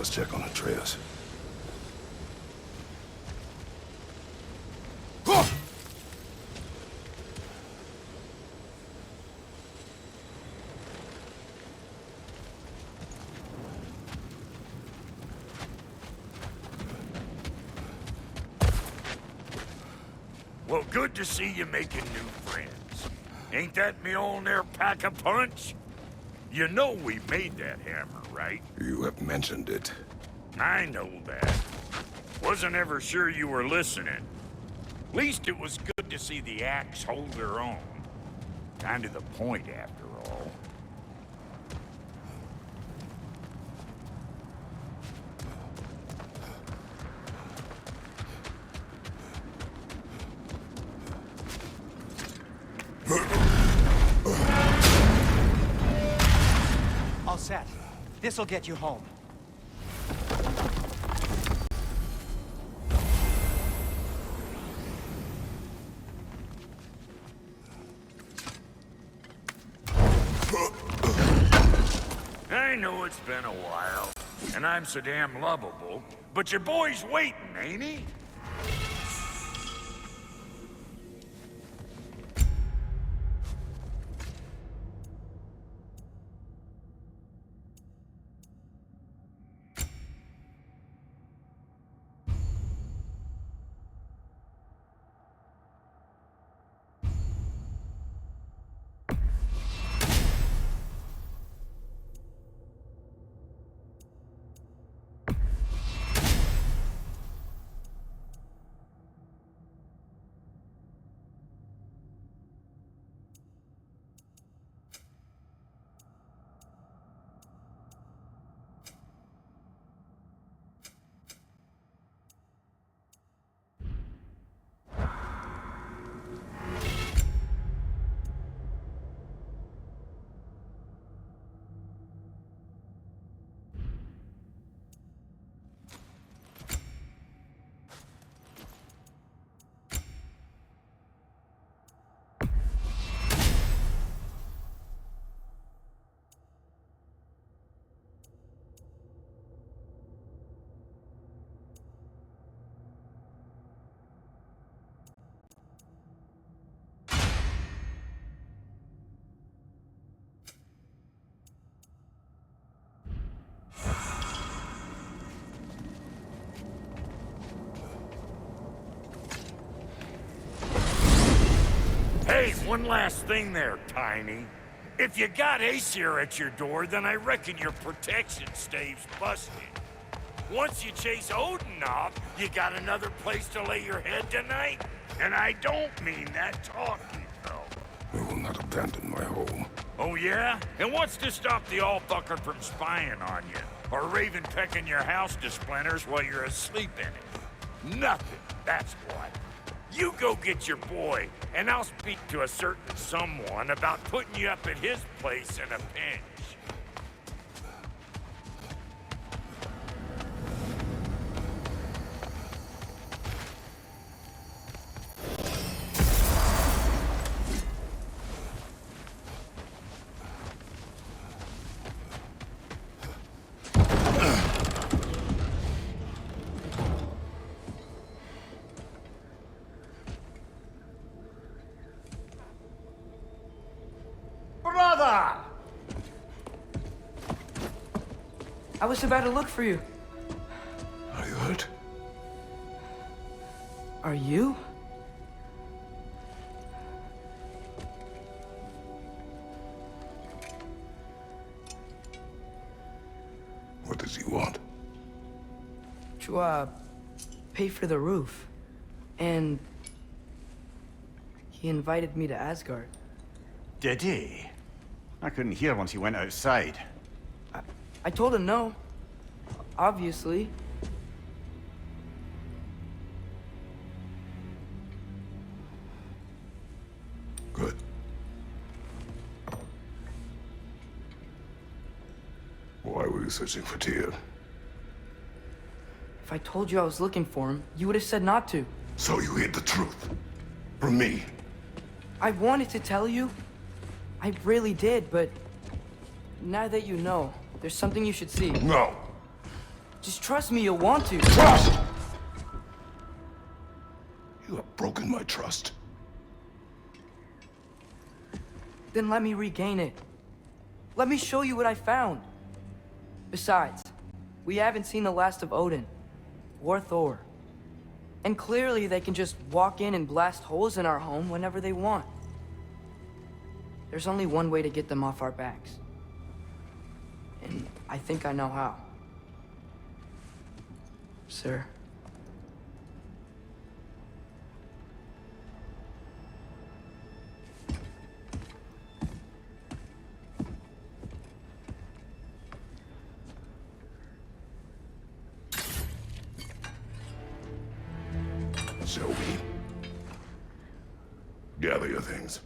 let's check on Huntress. Well, good to see you making new friends. Ain't that me old there pack a punch? You know we made that hammer, right? You have mentioned it. I know that. Wasn't ever sure you were listening. Least it was good to see the axe hold their own. Kind of the point, after all. All set. This'll get you home. I know it's been a while, and I'm so damn lovable, but your boy's waiting, ain't he? Hey, one last thing there, Tiny. If you got Aesir at your door, then I reckon your protection stave's busted. Once you chase Odin off, you got another place to lay your head tonight? And I don't mean that talking, though. I will not abandon my home. Oh, yeah? And what's to stop the all-fucker from spying on you? Or Raven pecking your house to splinters while you're asleep in it? Nothing, that's what. You go get your boy, and I'll speak to a certain someone about putting you up at his place in a pinch. Brother! I was about to look for you. Are you hurt? Are you? What does he want? To, pay for the roof. And he invited me to Asgard. Did he? I couldn't hear once he went outside. I told him no. Obviously. Good. Why were you searching for Tyr? If I told you I was looking for him, you would have said not to. So you hid the truth. From me. I wanted to tell you. I really did, but now that you know, there's something you should see. No. Just trust me, you'll want to. Trust! You have broken my trust. Then let me regain it. Let me show you what I found. Besides, we haven't seen the last of Odin. Or Thor. And clearly they can just walk in and blast holes in our home whenever they want. There's only one way to get them off our backs. And I think I know how. Sir. Zoe. Gather your things.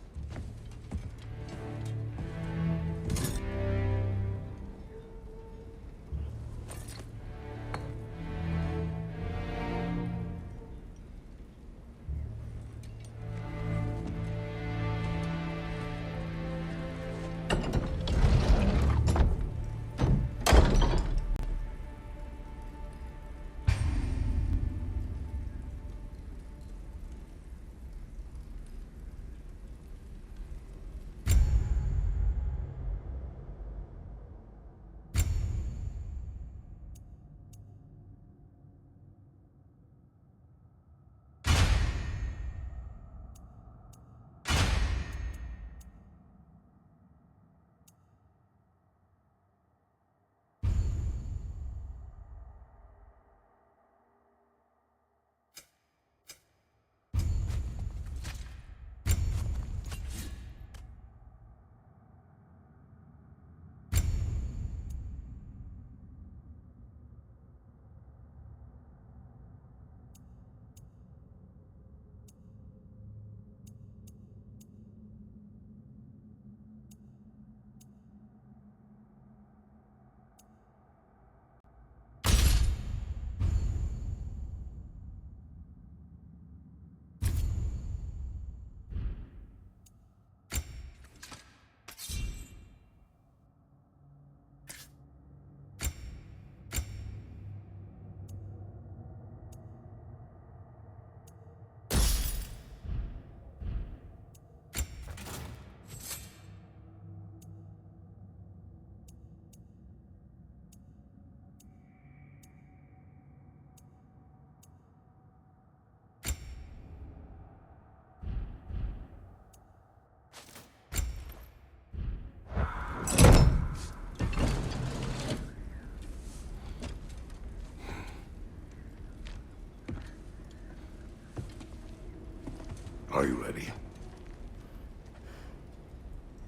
Are you ready?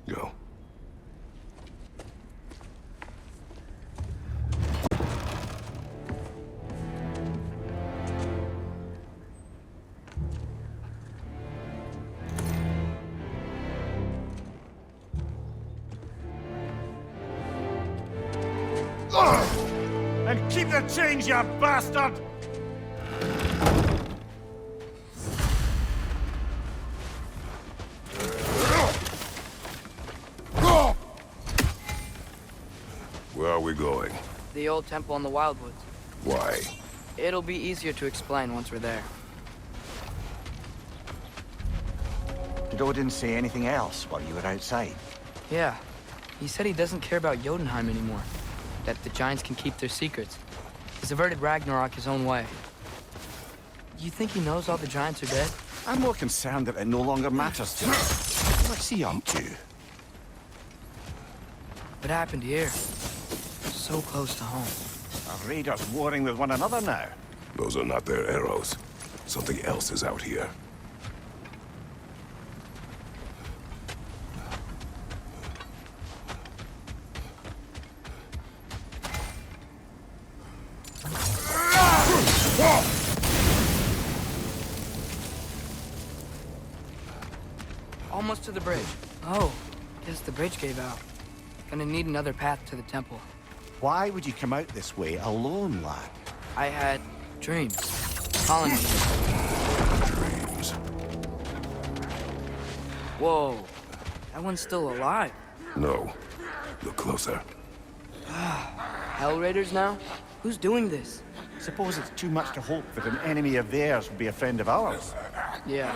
Go. And keep the change, you bastard! Where are we going? The old temple in the Wildwoods. Why? It'll be easier to explain once we're there. Did Odin say anything else while you were outside? Yeah. He said he doesn't care about Jotunheim anymore. That the Giants can keep their secrets. He's averted Ragnarok his own way. You think he knows all the Giants are dead? I'm more concerned that it no longer matters to me. What's he up to? What happened here? So close to home. Are raiders warring with one another now? Those are not their arrows. Something else is out here. Almost to the bridge. Oh, guess the bridge gave out. Gonna need another path to the temple. Why would you come out this way alone, lad? I had dreams. Calling me. Dreams. Whoa. That one's still alive. No. Look closer. Hell Raiders now? Who's doing this? Suppose it's too much to hope that an enemy of theirs will be a friend of ours. Yeah,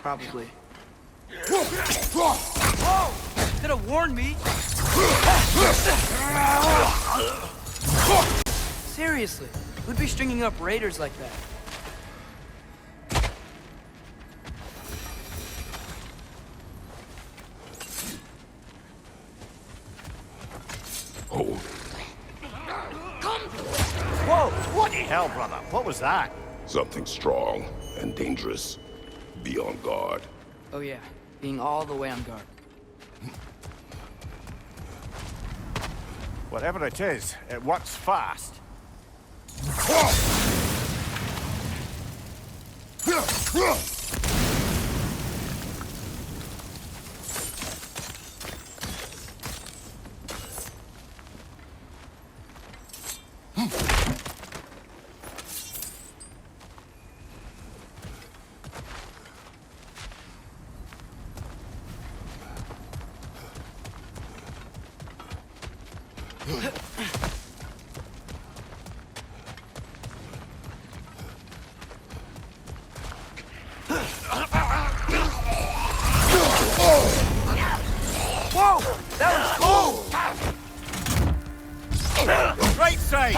probably. Whoa! Could have warned me! Seriously, who'd be stringing up raiders like that? Oh, Whoa! Bloody hell, brother! What was that? something strong and dangerous. Be on guard. Oh yeah, being all the way on guard. Whatever it is, it works fast. Whoa! That was cool! Right side!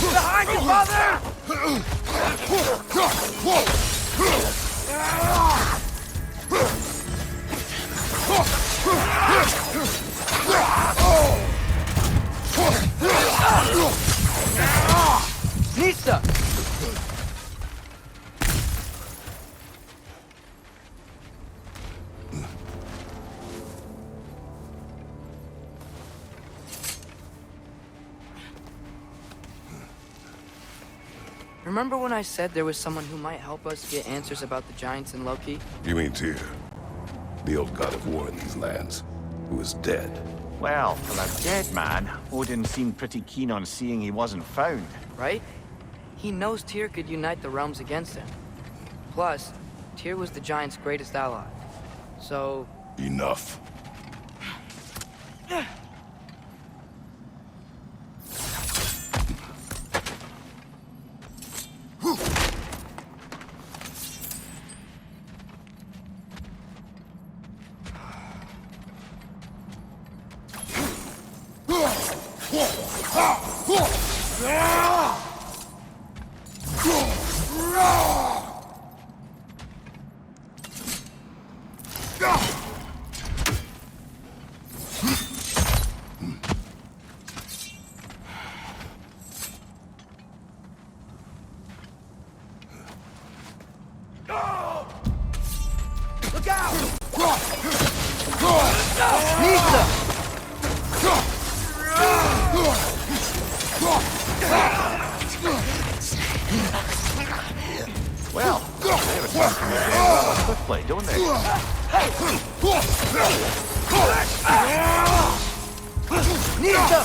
Behind you, father! Nista! Remember when I said there was someone who might help us get answers about the giants and Loki? You mean Tyr, the old god of war in these lands, who is dead. Well, for a dead man, Odin seemed pretty keen on seeing he wasn't found. Right? He knows Tyr could unite the realms against him. Plus, Tyr was the giant's greatest ally. So... Enough. Look out! Nista! Well, they have a chance to move in rather quickly, don't they? Nista!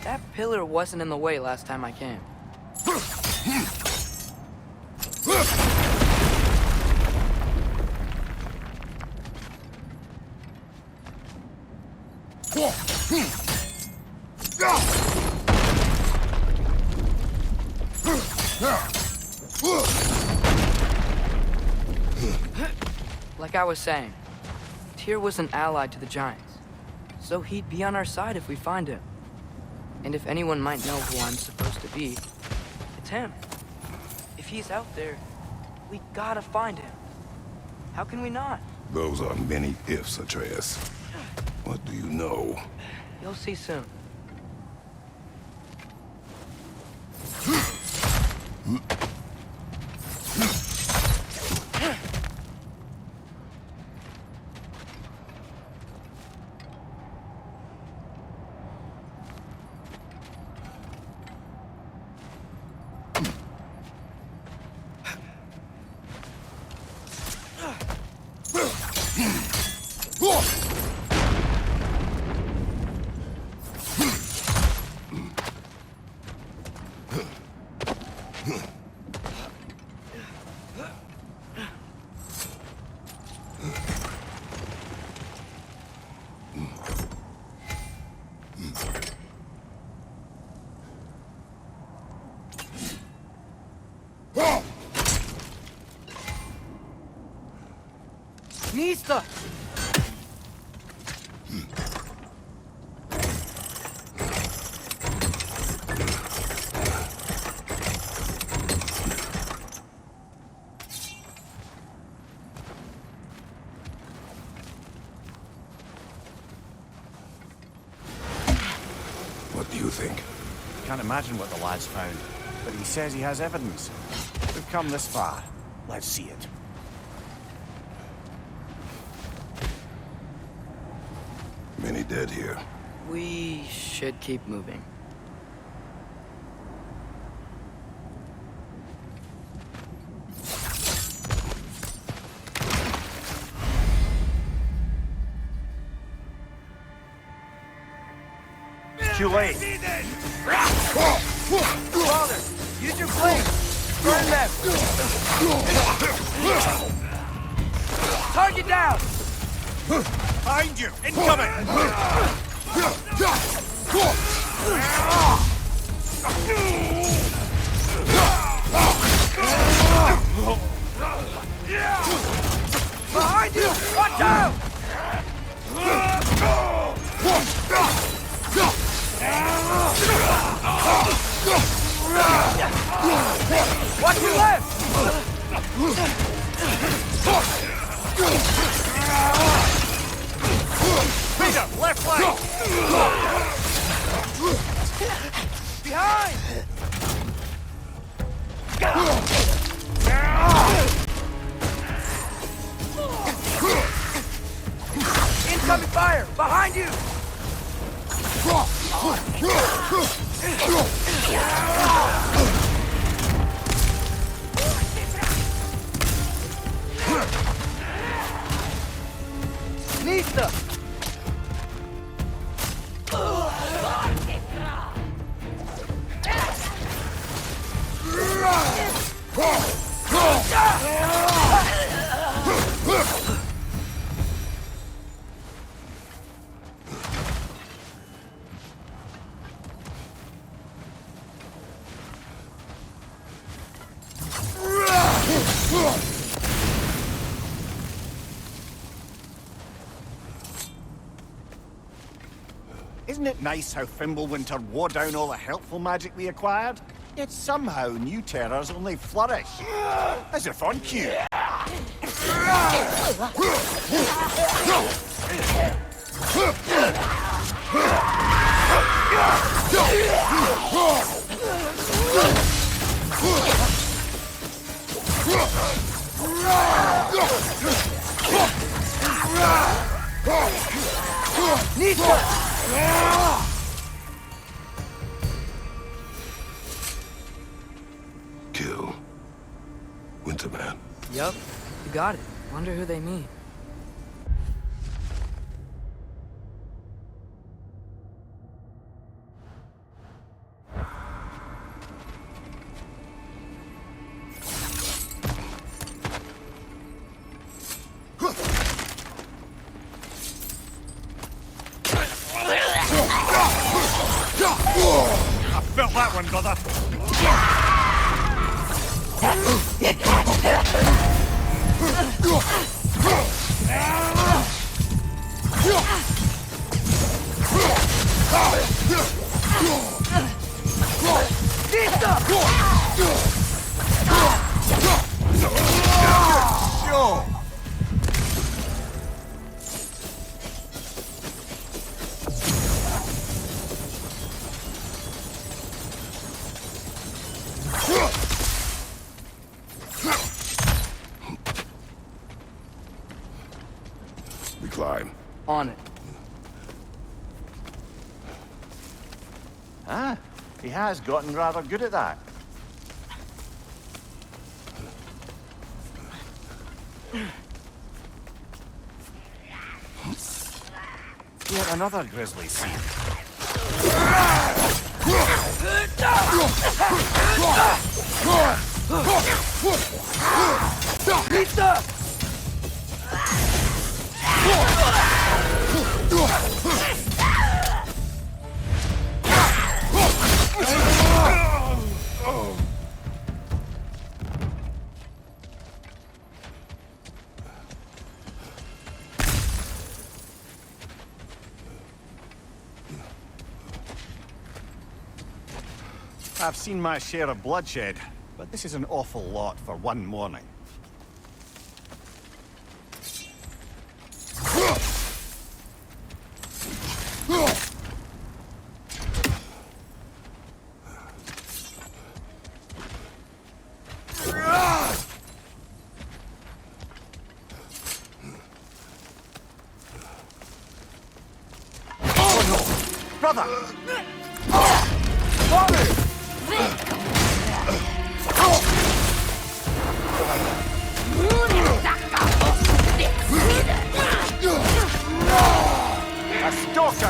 That pillar wasn't in the way last time I came. Like I was saying, Tyr was an ally to the Giants, so he'd be on our side if we find him. And if anyone might know who I'm supposed to be, it's him. If he's out there, we gotta find him. How can we not? Those are many ifs, Atreus. What do you know? You'll see soon. Nista! What do you think? Can't imagine what the lad's found, but he says he has evidence. We've come this far. Let's see it. Many dead here. We should keep moving. Too late. Father, use your blade! Burn them! Target down! Behind you! Incoming! Behind you! Watch out! Watch your left! Peter, left flank! Behind! Incoming fire! Behind you! Nista! Isn't it nice how Fimbulwinter wore down all the helpful magic we acquired? Yet somehow new terrors only flourish. As if on cue. Kill. Winterman. Yup, you got it. Wonder who they mean. I felt that one, brother. We climb. On it. Ah, he has gotten rather good at that. Yet another grisly scene. Pizza! I've seen my share of bloodshed, but this is an awful lot for one morning. Oh no! Brother! A stalker!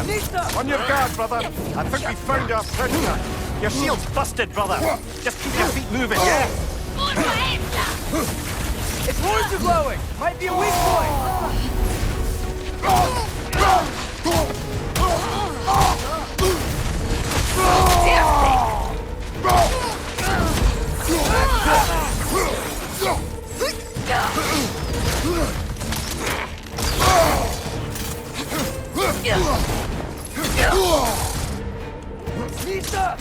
On your guard, brother. I think we found our predator. Your shield's busted, brother. Just keep your feet moving, yeah? Its horns are glowing! Might be a weak point! Pizza!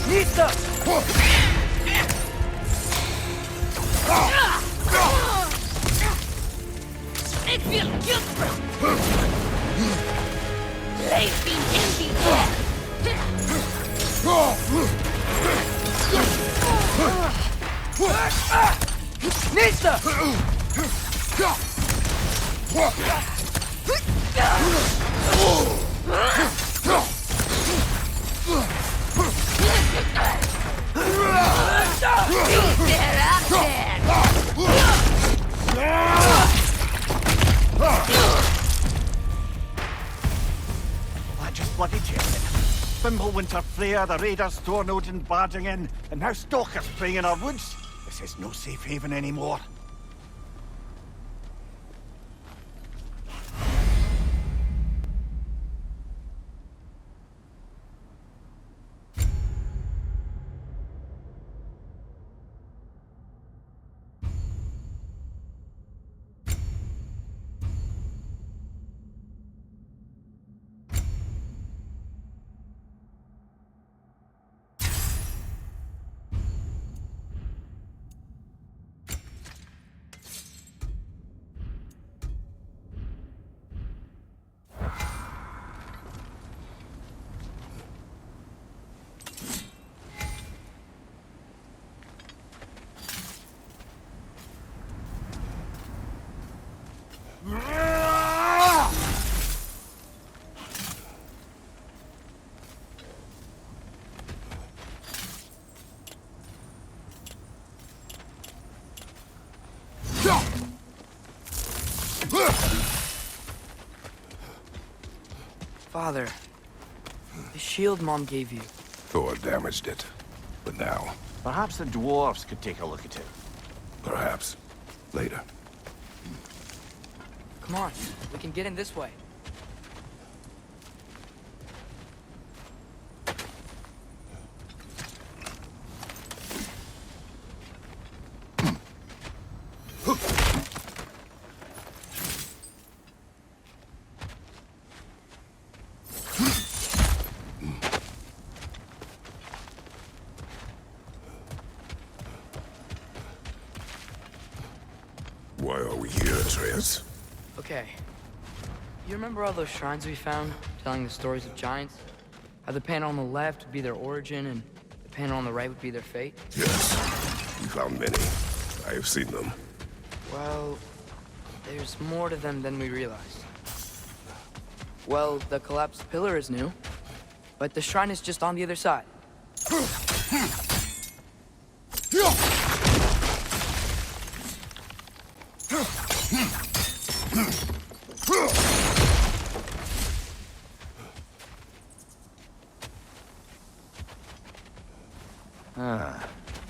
Pizza! Ik wil juffen. Leef in die air. Pizza! They're up there. That just bloody checked it. Fimbulwinter Freya, the raiders, Stornodin barging in, and now stalkers preying in our woods. This is no safe haven anymore. Father, the shield Mom gave you. Thor damaged it. But now, Perhaps the dwarves could take a look at it. perhaps, later. Come on, we can get in this way. Why are we here, Atreus? Okay. You remember all those shrines we found, telling the stories of giants? How the panel on the left would be their origin, and the panel on the right would be their fate? Yes. We found many. I have seen them. Well, there's more to them than we realized. Well, the collapsed pillar is new, but the shrine is just on the other side.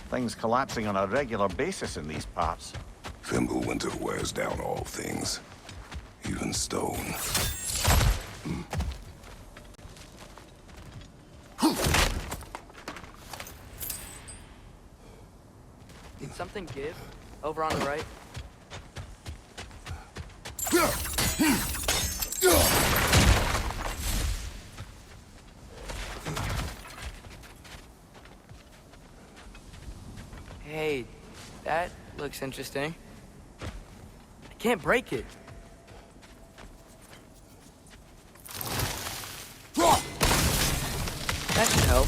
Things collapsing on a regular basis in these parts. Fimbulwinter wears down all things, even stone. Did something give? Over on the right? Hey, that looks interesting. I can't break it. That should help.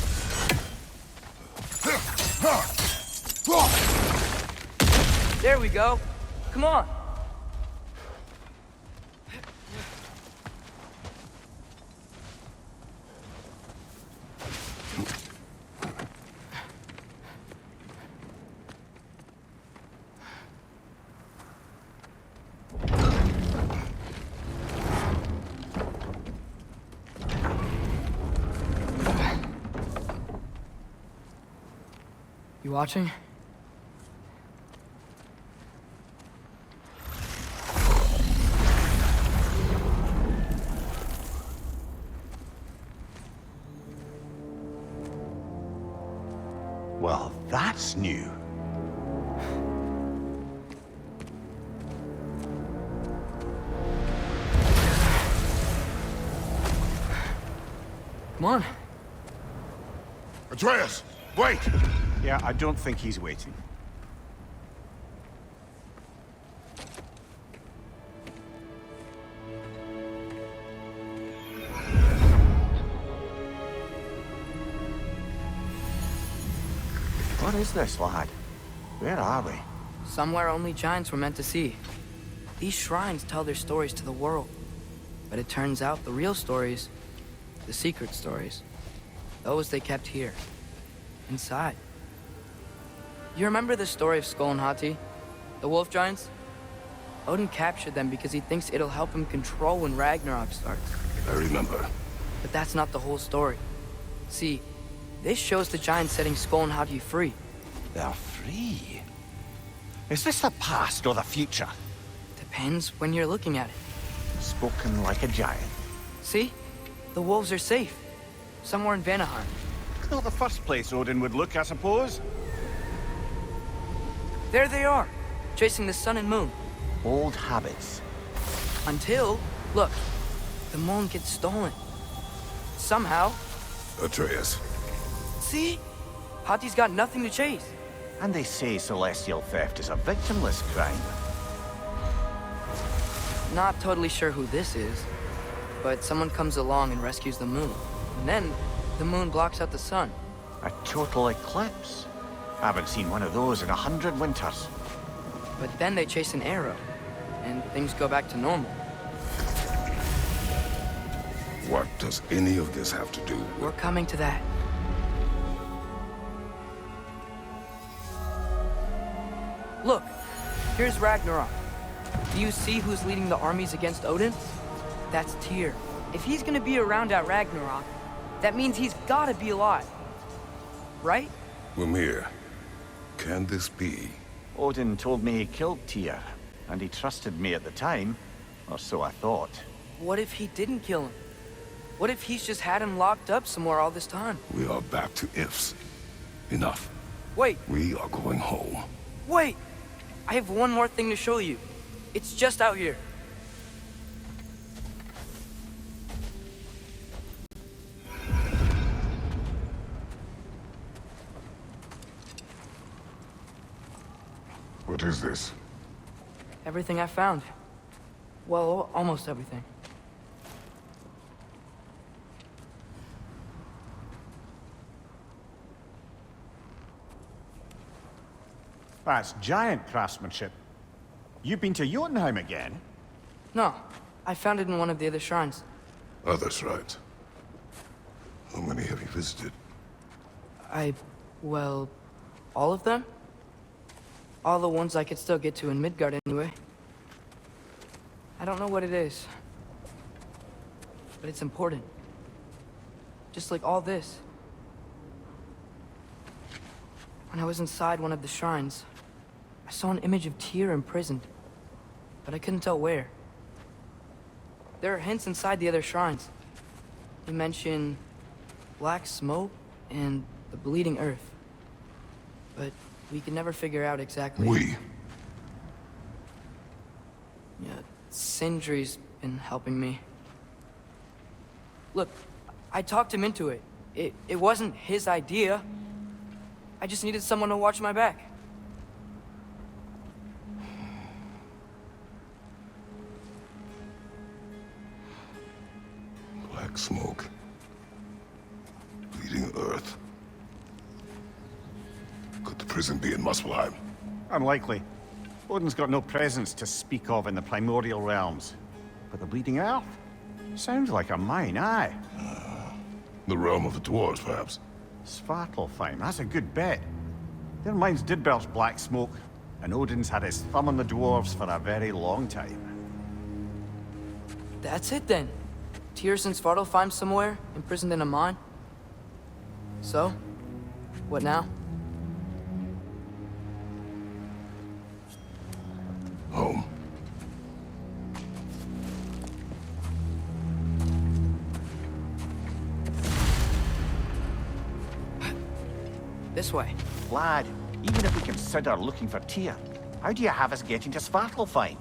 There we go. Come on. You watching? Well, that's new. Come on. Atreus, wait! Yeah, I don't think he's waiting. What is this, lad? Where are we? Somewhere only giants were meant to see. These shrines tell their stories to the world. But it turns out the real stories, the secret stories, those they kept here, inside. You remember the story of Skull and Hati? The wolf giants? Odin captured them because he thinks it'll help him control when Ragnarok starts. I remember. But that's not the whole story. See, this shows the giants setting Skull and Hati free. They're free. Is this the past or the future? Depends when you're looking at it. Spoken like a giant. See? The wolves are safe. Somewhere in Vanaheim. Not the first place Odin would look, I suppose. There they are, chasing the sun and moon. Old habits. Until, look, the moon gets stolen. Somehow. Atreus. See? Hati's got nothing to chase. And they say celestial theft is a victimless crime. Not totally sure who this is, but someone comes along and rescues the moon. And then, the moon blocks out the sun. A total eclipse. Haven't seen one of those in 100 winters. But then they chase an arrow, and things go back to normal. What does any of this have to do with... We're coming to that. Look, here's Ragnarok. Do you see who's leading the armies against Odin? That's Tyr. If he's gonna be around at Ragnarok, that means he's gotta be alive. Right? Mimir, can this be? Odin told me he killed Tyr, and he trusted me at the time, or so I thought. What if he didn't kill him? What if he's just had him locked up somewhere all this time? We are back to ifs. Enough. Wait, We are going home. wait! I have one more thing to show you. It's just out here. What is this? Everything I found. Well, almost everything. That's giant craftsmanship. You've been to Jotunheim again? No, I found it in one of the other shrines. Other shrines. How many have you visited? Well, all of them? All the ones I could still get to in Midgard anyway. I don't know what it is, but it's important. Just like all this. When I was inside one of the shrines, I saw an image of Tyr imprisoned, but I couldn't tell where. There are hints inside the other shrines. They mention black smoke and the bleeding earth. But we could never figure out exactly... Yeah, Sindri's been helping me. Look, I talked him into it. It wasn't his idea. I just needed someone to watch my back. Black smoke. Bleeding earth. Could the prison be in Muspelheim? Unlikely. Odin's got no presence to speak of in the primordial realms. But the Bleeding Earth? Sounds like a mine, aye. The realm of the dwarves, perhaps? Svartalfheim, that's a good bet. Their mines did belch black smoke, and Odin's had his thumb on the dwarves for a very long time. That's it then. Tyr's in Svartalfheim somewhere, imprisoned in a mine. So, what now? Home. This way. Lad, even if we consider looking for Tyr, how do you have us getting to Svartalfheim?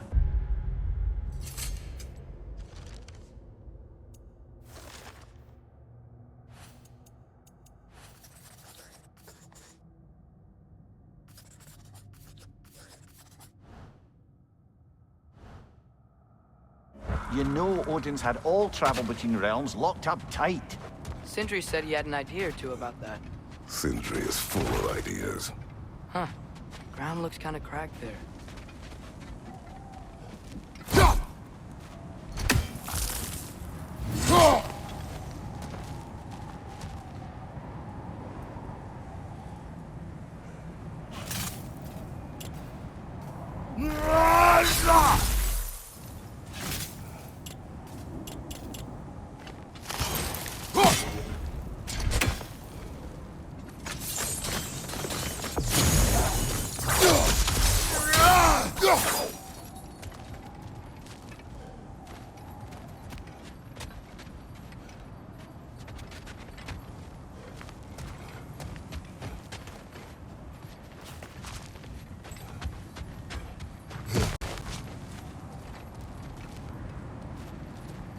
You know Odin's had all travel between realms locked up tight. Sindri said he had an idea or two about that. Sindri is full of ideas. Huh. Ground looks kind of cracked there.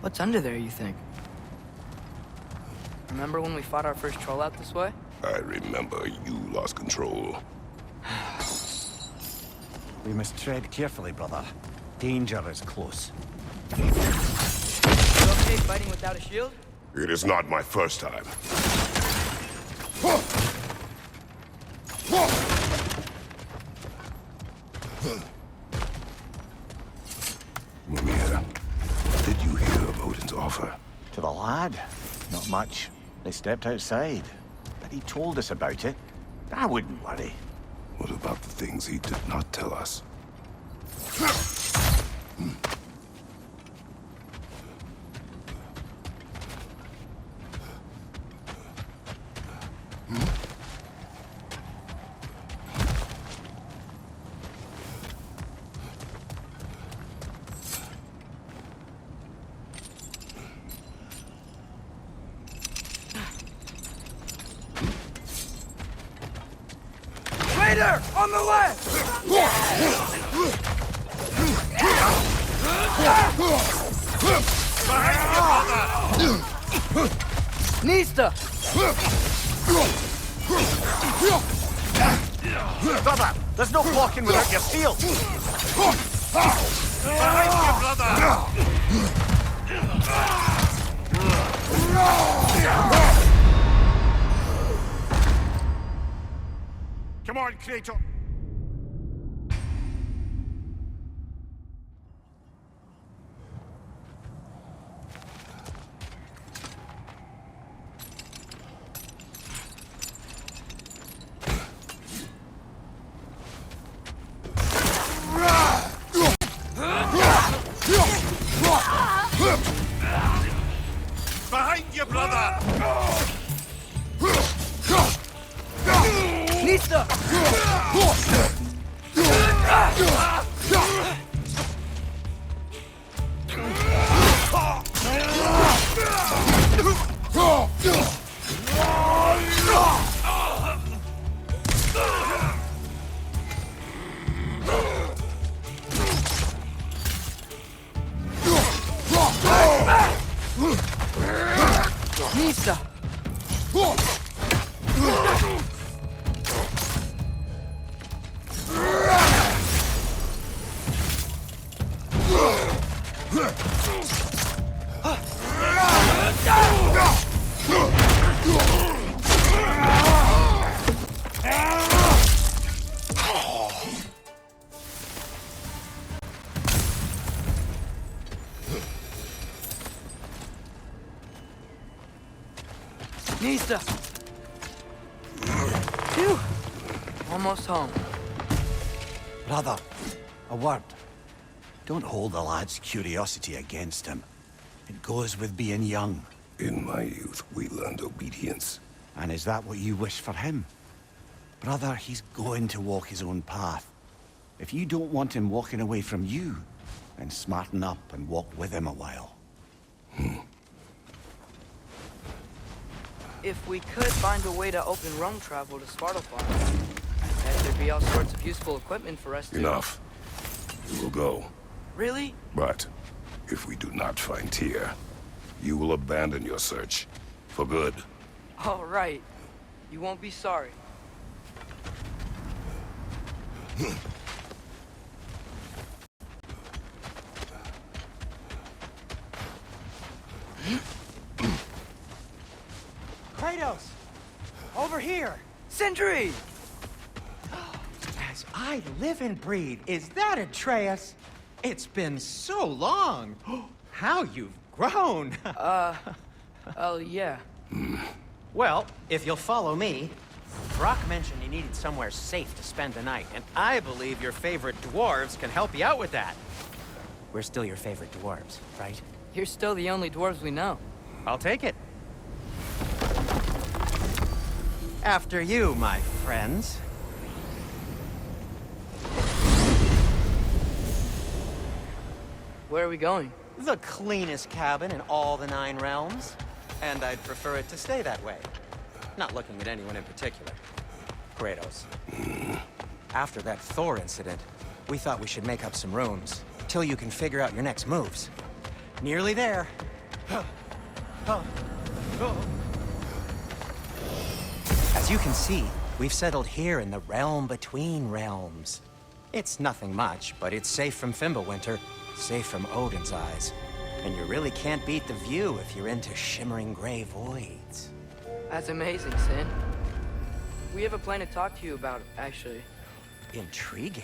What's under there, you think? Remember when we fought our first troll out this way? I remember you lost control. We must tread carefully, brother. Danger is close. You okay fighting without a shield? It is not my first time. Mimir, did you hear of Odin's offer? To the lad? Not much. They stepped outside. But he told us about it. I wouldn't worry. What about the things he did not tell us? Raider! On the left! Nista! Brother, there's no blocking without your shield! Behind you, brother! Come on, Kratos! Behind you, brother! Nista! Nista! Nista! Phew! Almost home. Brother, a word. Don't hold the lad's curiosity against him. It goes with being young. In my youth, we learned obedience. And is that what you wish for him? Brother, he's going to walk his own path. If you don't want him walking away from you, then smarten up and walk with him a while. If we could find a way to open roam travel to Svartalfheim, I bet there'd be all sorts of useful equipment for us to... Enough. We will go. Really? But if we do not find Tyr, you will abandon your search. For good. All right. You won't be sorry. Kratos! Over here! Sentry! As I live and breathe, is that Atreus? It's been so long! How you've grown! Oh, yeah. Well, if you'll follow me, Brock mentioned you needed somewhere safe to spend the night, and I believe your favorite dwarves can help you out with that. We're still your favorite dwarves, right? You're still the only dwarves we know. I'll take it. After you, my friends. Where are we going? The cleanest cabin in all the 9 realms. And I'd prefer it to stay that way. Not looking at anyone in particular. Kratos. After that Thor incident, we thought we should make up some rooms, till you can figure out your next moves. Nearly there. As you can see, we've settled here in the realm between realms. It's nothing much, but it's safe from Fimbulwinter, safe from Odin's eyes. And you really can't beat the view if you're into shimmering gray voids. That's amazing, Sin. We have a plan to talk to you about, actually. Intriguing.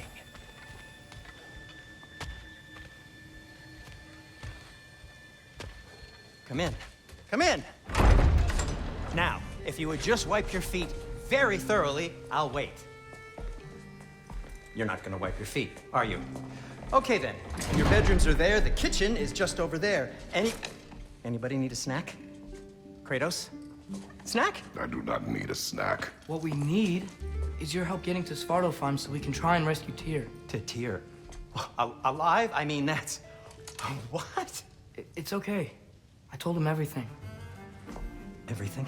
Come in. Come in! Now, if you would just wipe your feet very thoroughly, I'll wait. You're not gonna wipe your feet, are you? Okay then. Your bedrooms are there, the kitchen is just over there. Anybody need a snack? Kratos? Snack? I do not need a snack. What we need is your help getting to Svartalfheim so we can try and rescue Tyr. To Tyr? Alive? I mean, that's... What? It's okay. I told him everything. Everything?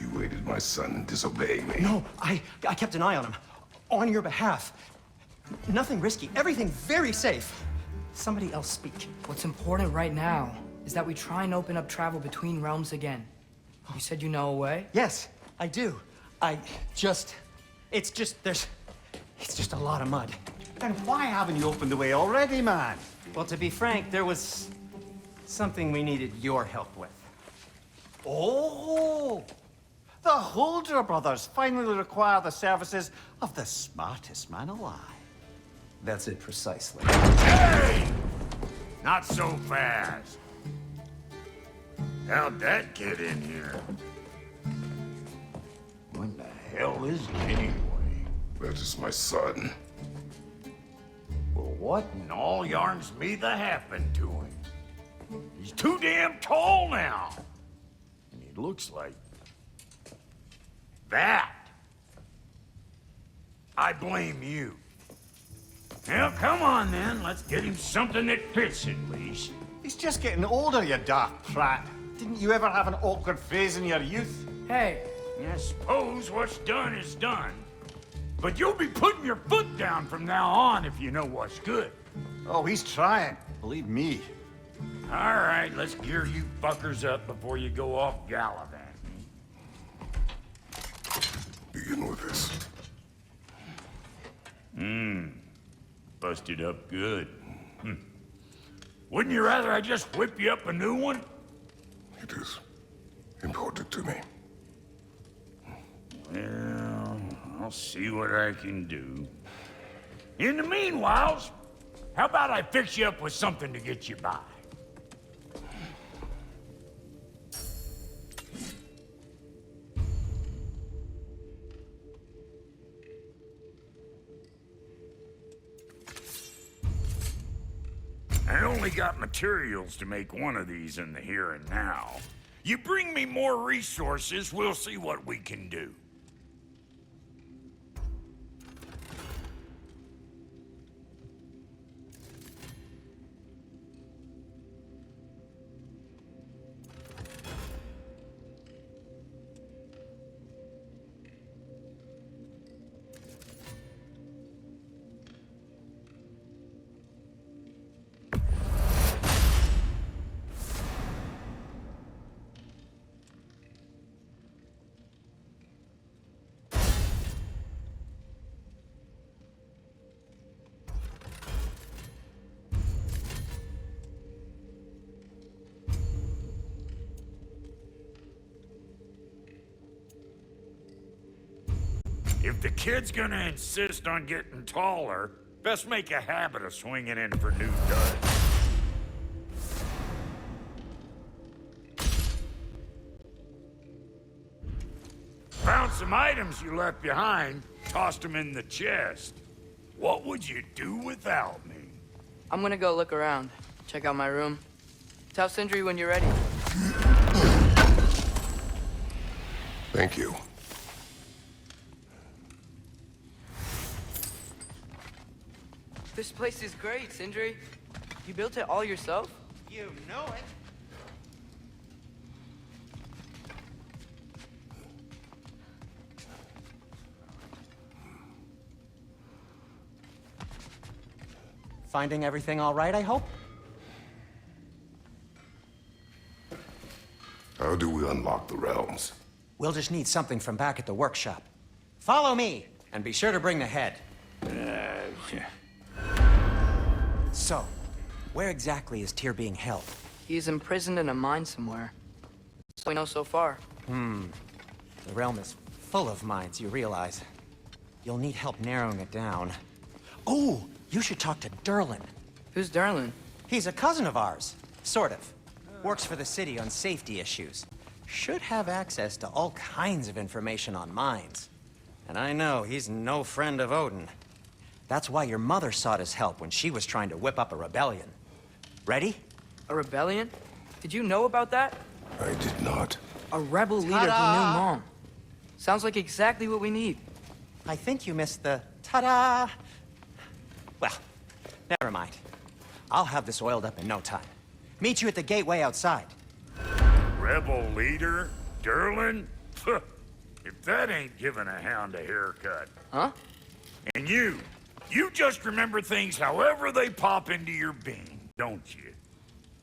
You aided my son in disobeying me. No, I kept an eye on him. On your behalf. Nothing risky. Everything very safe. Somebody else speak. What's important right now is that we try and open up travel between realms again. You said you know a way? Yes, I do. It's just a lot of mud. Then why haven't you opened the way already, man? Well, to be frank, there was something we needed your help with. Oh! The Holder brothers finally require the services of the smartest man alive. That's it precisely. Hey! Not so fast. How'd that get in here? What the hell is it anyway? That is my son. Well, what in all yarns me that happened to him? He's too damn tall now. And he looks like... that. I blame you. Well, come on then. Let's get him something that fits at least. He's just getting older, you dark prat. Didn't you ever have an awkward phase in your youth? Hey, I suppose what's done is done. But you'll be putting your foot down from now on if you know what's good. Oh, he's trying. Believe me. All right, let's gear you fuckers up before you go off gallivanting. Begin with this. Busted up good. Wouldn't you rather I just whip you up a new one? It is important to me. Well, I'll see what I can do. In the meanwhile, how about I fix you up with something to get you by? I only got materials to make one of these in the here and now. You bring me more resources, we'll see what we can do. If the kid's gonna insist on getting taller, best make a habit of swinging in for new duds. Found some items you left behind, tossed them in the chest. What would you do without me? I'm gonna go look around. Check out my room. Tell Sindri when you're ready. Thank you. This place is great, Sindri. You built it all yourself? You know it. Finding everything all right, I hope? How do we unlock the realms? We'll just need something from back at the workshop. Follow me, and be sure to bring the head. So, where exactly is Tyr being held? He's imprisoned in a mine somewhere. That's all we know so far. The realm is full of mines, you realize. You'll need help narrowing it down. Oh, you should talk to Derlin. Who's Derlin? He's a cousin of ours, sort of. Works for the city on safety issues. Should have access to all kinds of information on mines. And I know he's no friend of Odin. That's why your mother sought his help when she was trying to whip up a rebellion. Ready? A rebellion? Did you know about that? I did not. A rebel leader who knew Mom. Sounds like exactly what we need. I think you missed the ta-da. Well, never mind. I'll have this oiled up in no time. Meet you at the gateway outside. Rebel leader? Derlin? If that ain't giving a hound a haircut. Huh? And you just remember things however they pop into your being, don't you?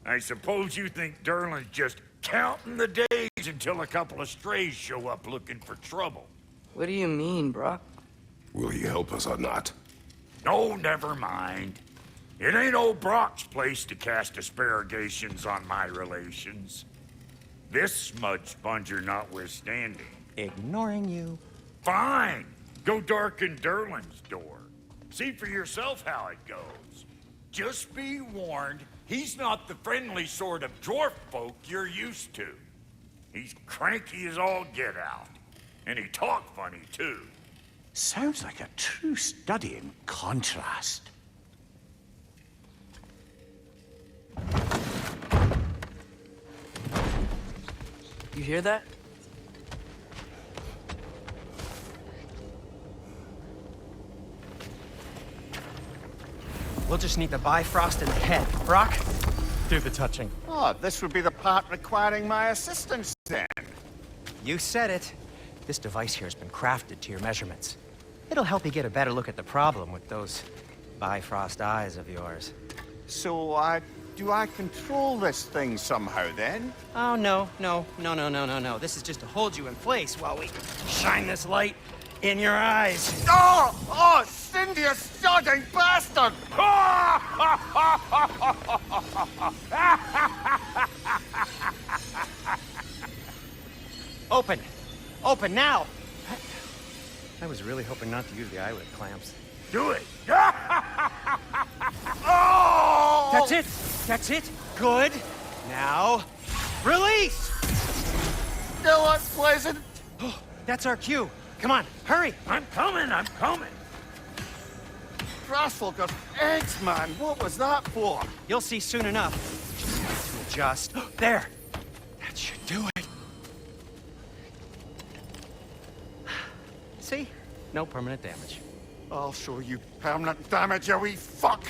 I suppose you think Derlin's just counting the days until a couple of strays show up looking for trouble. What do you mean, Brock? Will he help us or not? No, never mind. It ain't old Brock's place to cast aspersions on my relations. This smudge sponger notwithstanding. Ignoring you. Fine. Go darken Derlin's door. See for yourself how it goes. Just be warned, he's not the friendly sort of dwarf folk you're used to. He's cranky as all get out. And he talk funny, too. Sounds like a true study in contrast. You hear that? We'll just need the Bifrost in the head. Brock, do the touching. Oh, this would be the part requiring my assistance then. You said it. This device here has been crafted to your measurements. It'll help you get a better look at the problem with those Bifrost eyes of yours. So, do I control this thing somehow then? Oh, no. This is just to hold you in place while we shine this light in your eyes. Oh, Cindy, you sodding bastard! Open! Open now! I was really hoping not to use the eyelid clamps. Do it. Oh! That's it! That's it! Good! Now, release! Still unpleasant. That's our cue. Come on, hurry! I'm coming. Grassful got eggs, man. What was that for? You'll see soon enough. To adjust. There! That should do it. See? No permanent damage. I'll show you permanent damage, you wee fuck.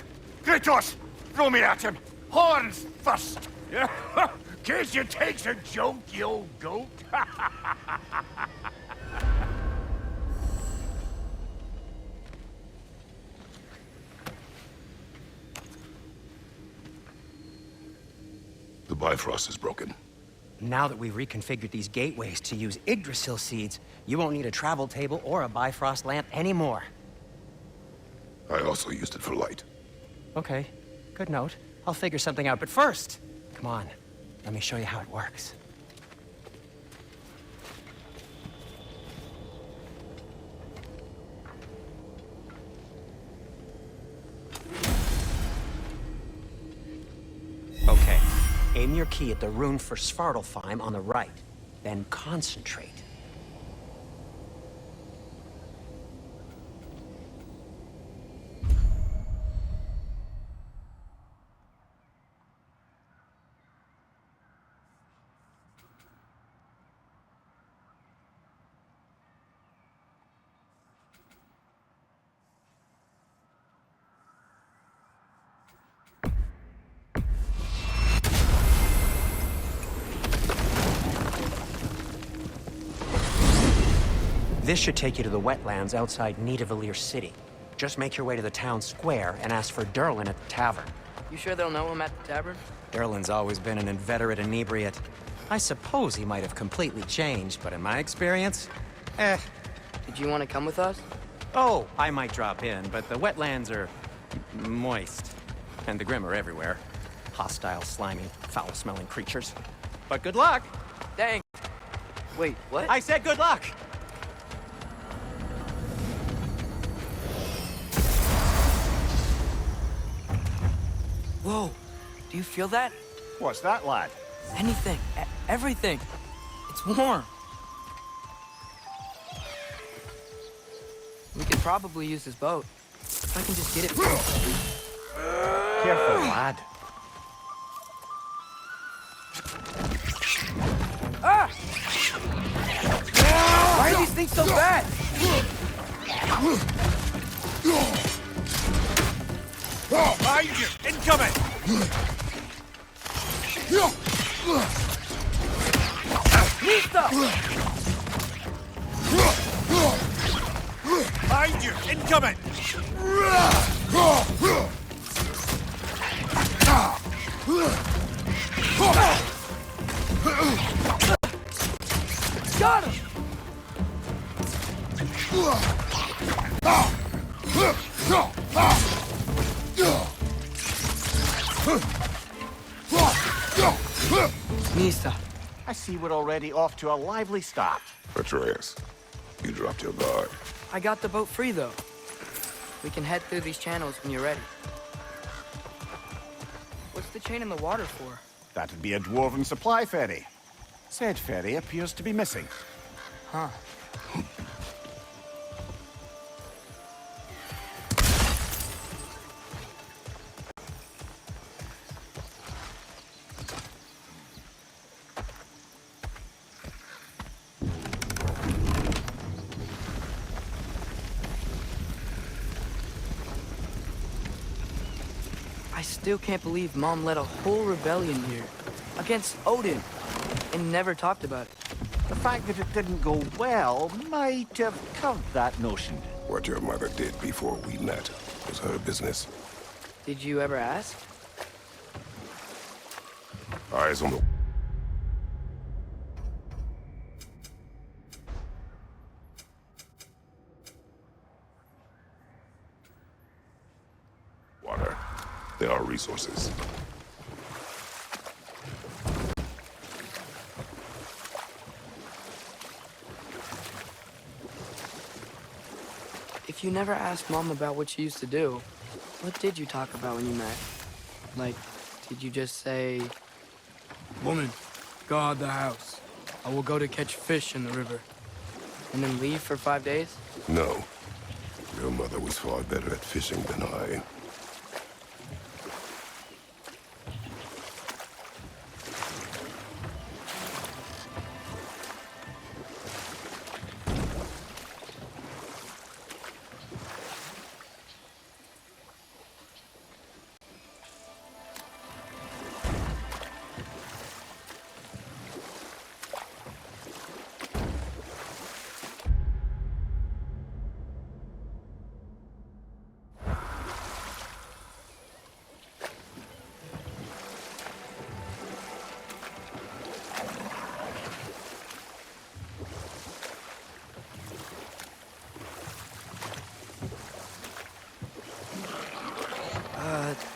Kratos, throw me at him. Horns first. Case you takes a joke, you old goat. The Bifrost is broken. Now that we've reconfigured these gateways to use Yggdrasil seeds, you won't need a travel table or a Bifrost lamp anymore. I also used it for light. Okay, good note. I'll figure something out, but first, come on, let me show you how it works. Okay, aim your key at the rune for Svartalfheim on the right, then concentrate. This should take you to the wetlands outside Nidavellir City. Just make your way to the town square and ask for Derlin at the tavern. You sure they'll know him at the tavern? Derlin's always been an inveterate inebriate. I suppose he might have completely changed, but in my experience, Did you want to come with us? Oh, I might drop in, but the wetlands are moist. And the Grim are everywhere. Hostile, slimy, foul-smelling creatures. But good luck! Thanks. Wait, what? I said good luck! Whoa, do you feel that? What's that, lad? Anything, everything. It's warm. We could probably use this boat. If I can just get it. Careful, lad. Ah! Why are these things so bad? Behind you! Incoming! Listo! behind you! Incoming! Got him! Misa. I see we're already off to a lively start. Atreus, you dropped your guard. I got the boat free, though. We can head through these channels when you're ready. What's the chain in the water for? That'd be a dwarven supply ferry. Said ferry appears to be missing. Huh. I still can't believe Mom led a whole rebellion here against Odin and never talked about it. The fact that it didn't go well might have curved that notion. What your mother did before we met was her business. Did you ever ask? Eyes on the... water. There are resources. If you never asked Mom about what she used to do, what did you talk about when you met? Like, did you just say, "Woman, guard the house. I will go to catch fish in the river," and then leave for 5 days? No. Your mother was far better at fishing than I.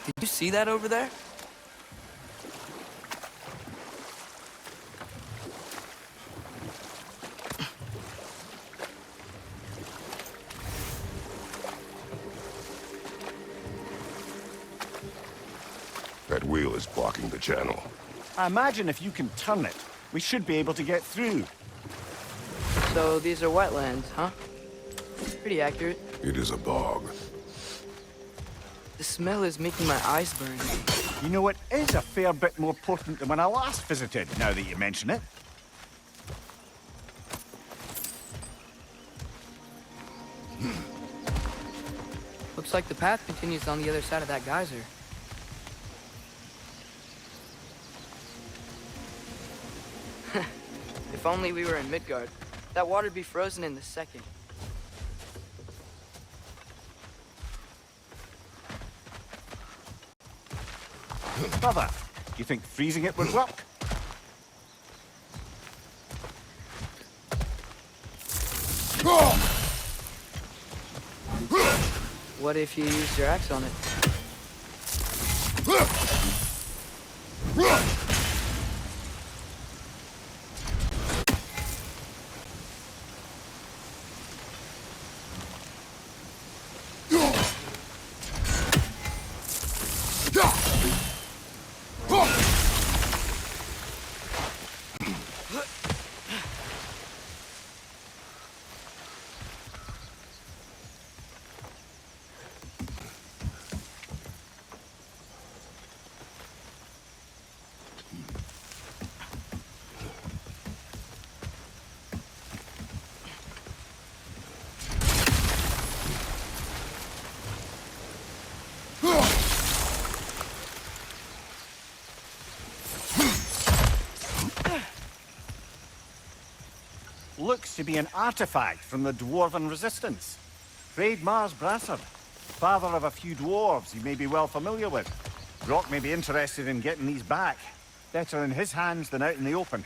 Did you see that over there? That wheel is blocking the channel. I imagine if you can turn it, we should be able to get through. So these are wetlands, huh? Pretty accurate. It is a bog. The smell is making my eyes burn. You know, it is a fair bit more potent than when I last visited, now that you mention it. Looks like the path continues on the other side of that geyser. If only we were in Midgard. That water'd be frozen in a second. Brother, you think freezing it would work? What if you used your axe on it? Looks to be an artifact from the Dwarven Resistance. Freyd Mars Brassard, father of a few dwarves you may be well familiar with. Brock may be interested in getting these back. Better in his hands than out in the open.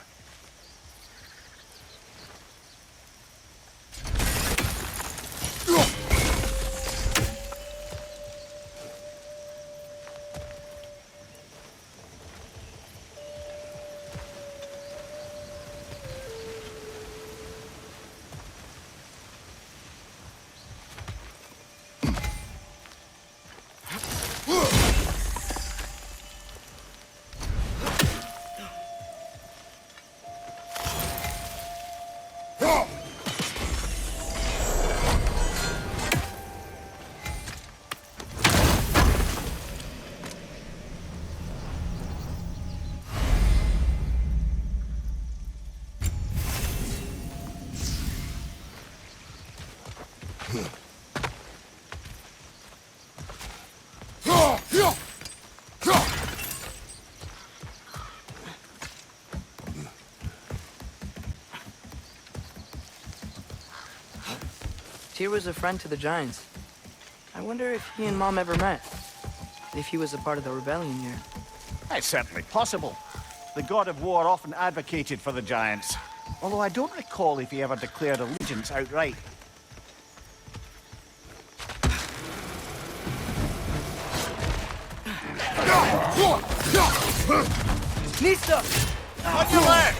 Tyr was a friend to the Giants. I wonder if he and Mom ever met. If he was a part of the rebellion here. It's certainly possible. The god of war often advocated for the Giants. Although I don't recall if he ever declared allegiance outright. Nista! On your left!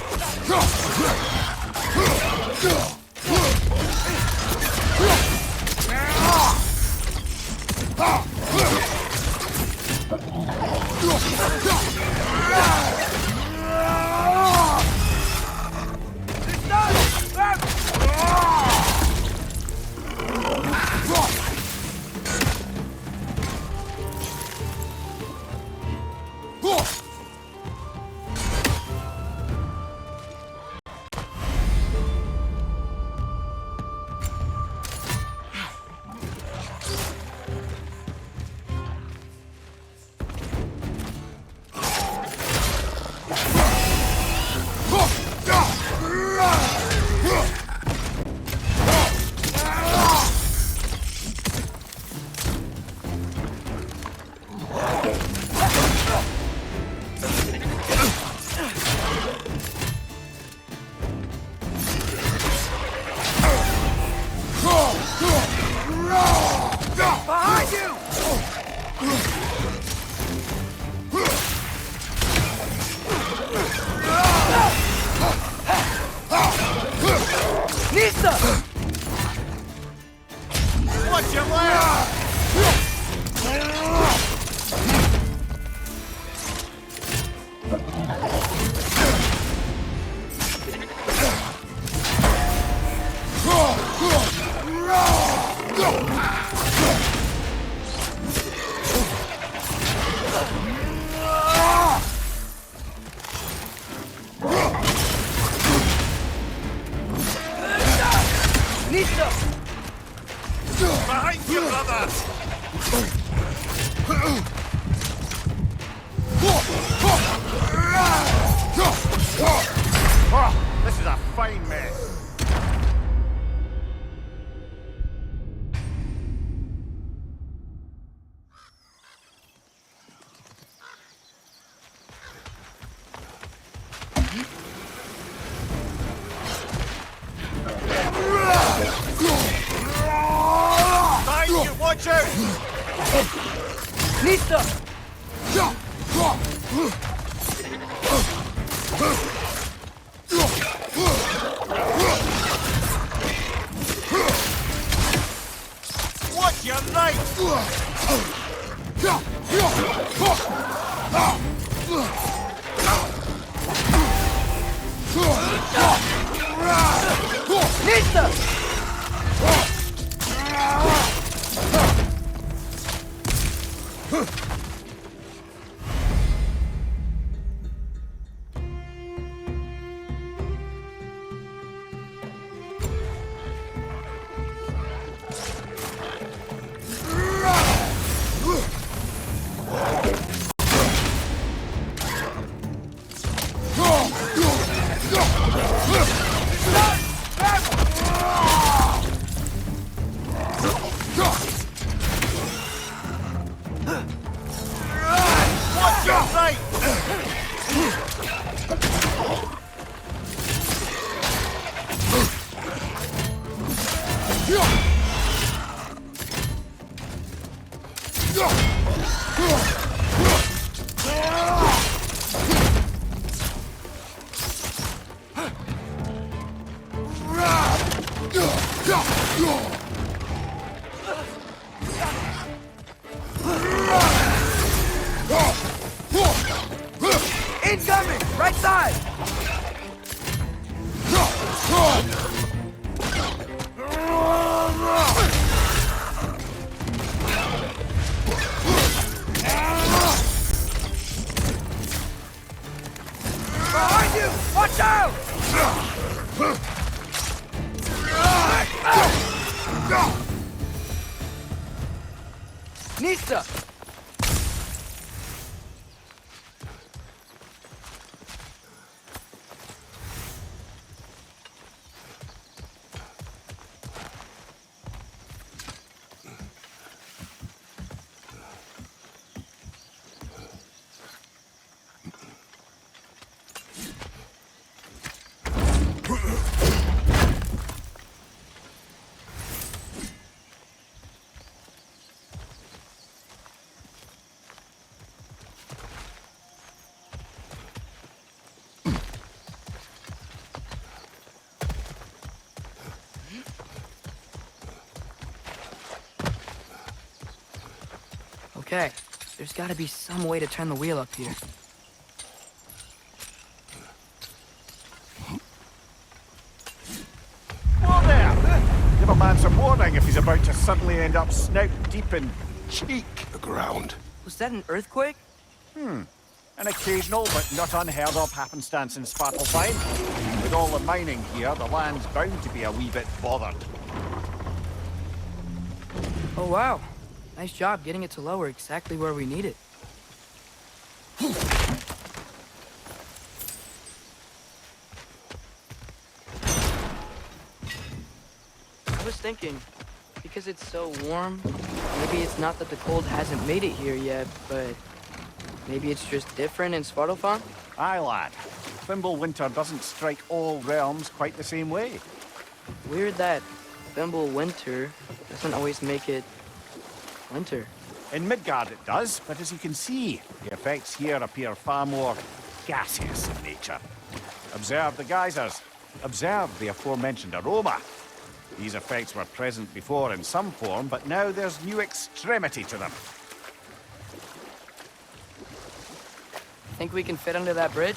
Behind you! Nista! Watch your left! Nista! Behind you, brother! Oh, this is a fine mess. Behind you, watch out! Nista! Watch your right! Nista! Incoming! Right side! Behind you! Watch out! Nista! Okay, there's gotta be some way to turn the wheel up here. Whoa there! Give a man some warning if he's about to suddenly end up snout deep in cheek. The ground. Was that an earthquake? An occasional but not unheard of happenstance in Svartalfheim. With all the mining here, the land's bound to be a wee bit bothered. Oh wow. Nice job getting it to lower exactly where we need it. I was thinking, because it's so warm, maybe it's not that the cold hasn't made it here yet, but maybe it's just different in Svartalfheim? Aye, lad. Thimble winter doesn't strike all realms quite the same way. Weird that Thimble winter doesn't always make it winter. In Midgard it does, but as you can see, the effects here appear far more gaseous in nature. Observe the geysers. Observe the aforementioned aroma. These effects were present before in some form, but now there's new extremity to them. Think we can fit under that bridge?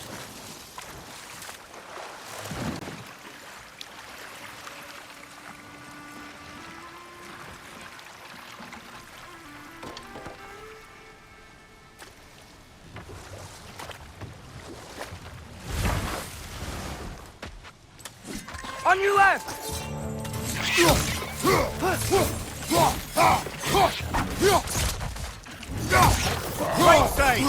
On your left! Right side!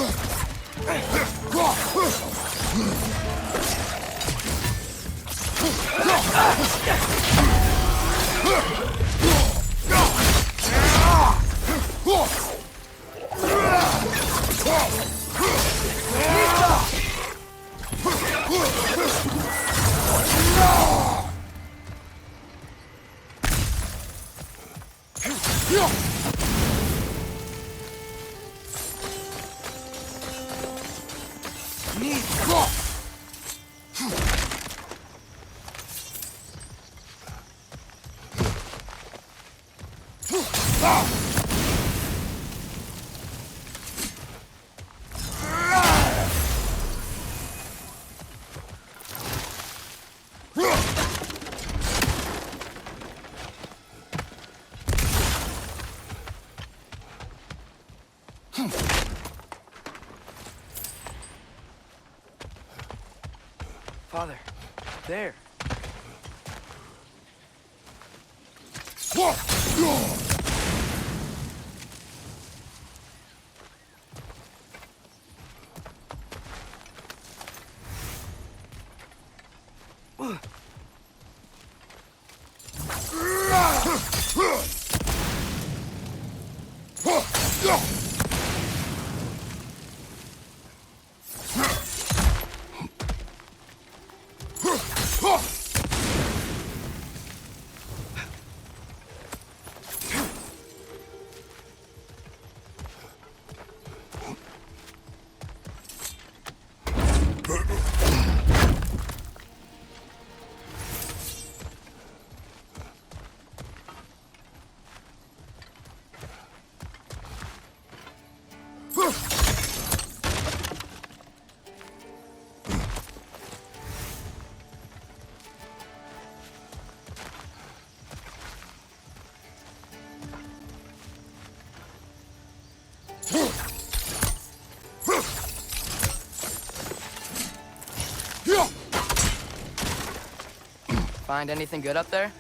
Father, there. Find anything good up there?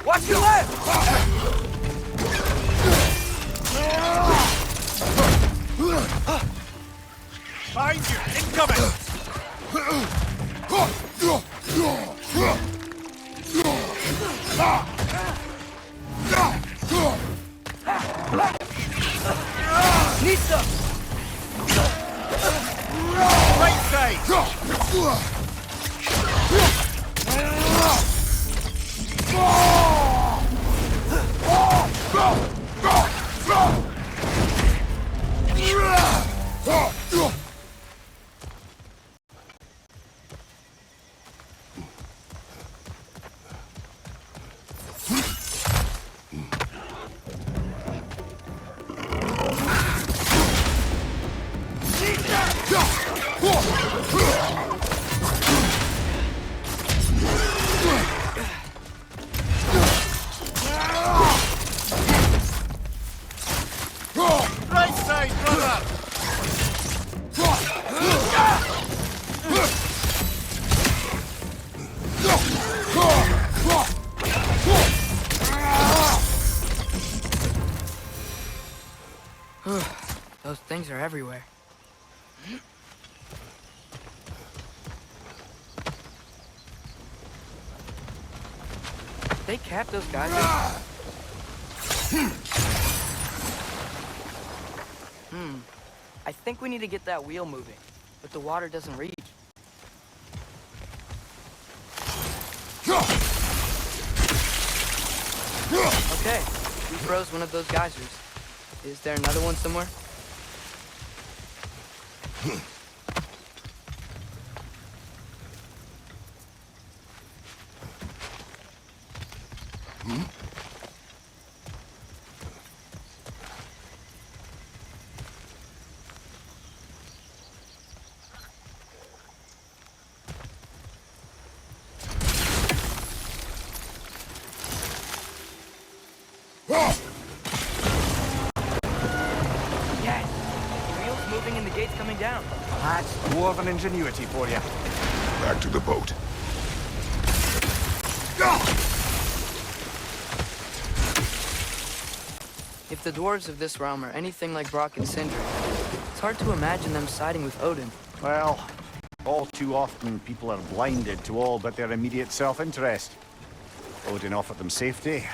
Watch your left! Behind you! Incoming! Nista! Right side! Right side, brother! Those things are everywhere. They capped those guys. I think we need to get that wheel moving, but the water doesn't reach. Okay, we froze one of those geysers. Is there another one somewhere? Yes! The wheel's moving and the gate's coming down. That's dwarven ingenuity for you. Back to the boat. If the dwarves of this realm are anything like Brock and Sindri, it's hard to imagine them siding with Odin. Well, all too often people are blinded to all but their immediate self-interest. Odin offered them safety,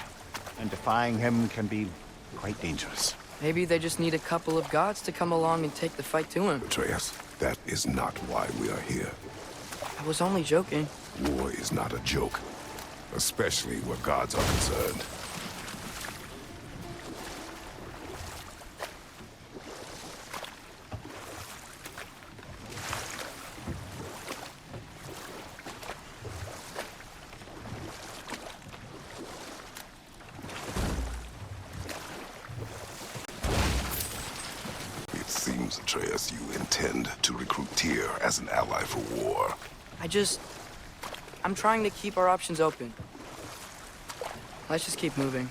and defying him can be quite dangerous. Maybe they just need a couple of gods to come along and take the fight to him. Atreus, that is not why we are here. I was only joking. War is not a joke, especially where gods are concerned. It seems, Atreus, you intend to recruit Tyr as an ally for war. I'm trying to keep our options open. Let's just keep moving.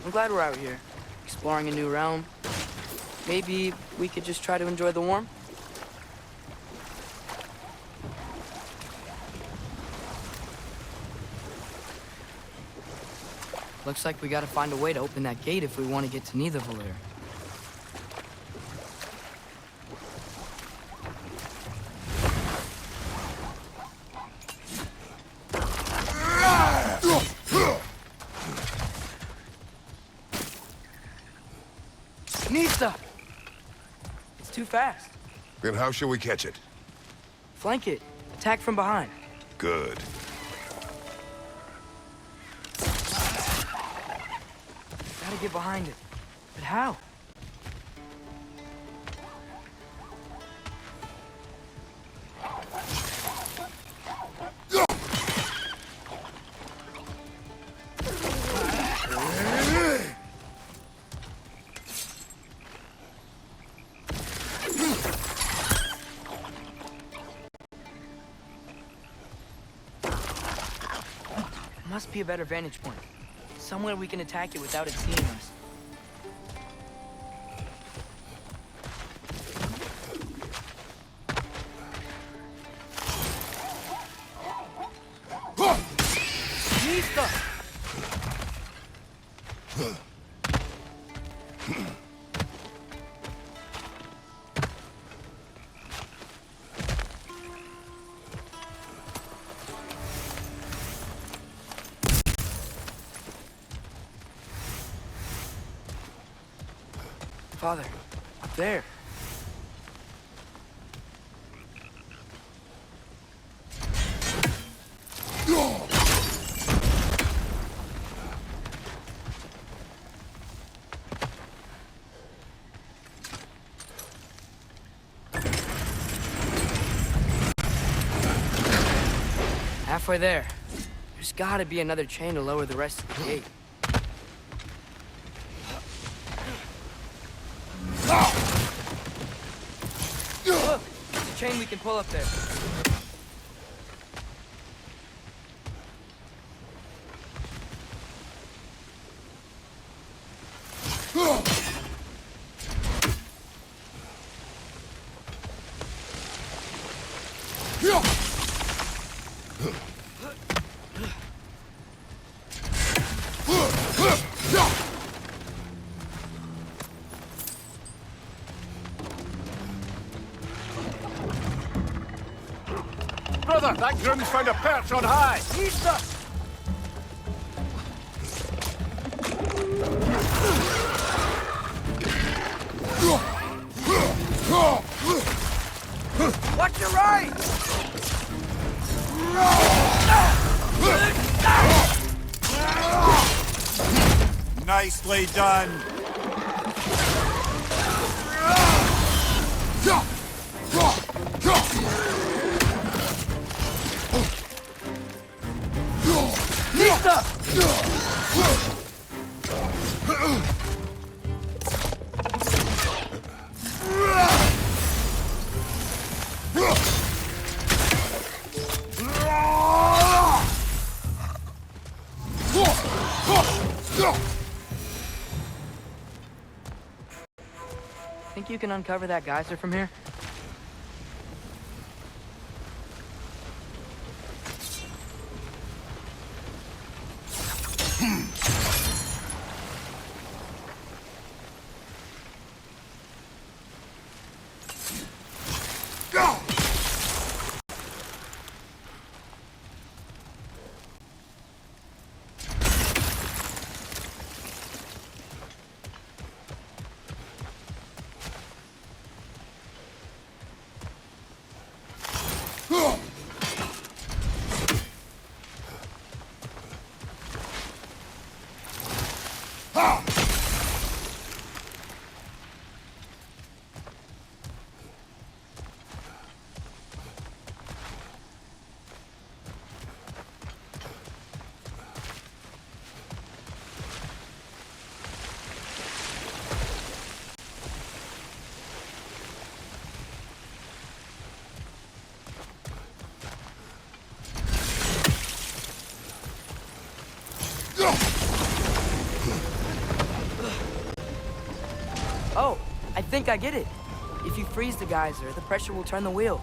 I'm glad we're out here, exploring a new realm. Maybe we could just try to enjoy the warmth? Looks like we gotta find a way to open that gate if we want to get to Nidavellir. Nista! It's too fast. Then how shall we catch it? Flank it. Attack from behind. Good. Gotta get behind it. But how? must be a better vantage point. Somewhere we can attack it without it seeing us. Mista! Father, up there. Halfway there. There's gotta be another chain to lower the rest of the gate. Look! There's a chain we can pull up there. Brother, that groom's found a perch on high! Mista! Watch your right! Nicely done! Mista! Think you can uncover that geyser from here? Oh, I think I get it. If you freeze the geyser, the pressure will turn the wheel.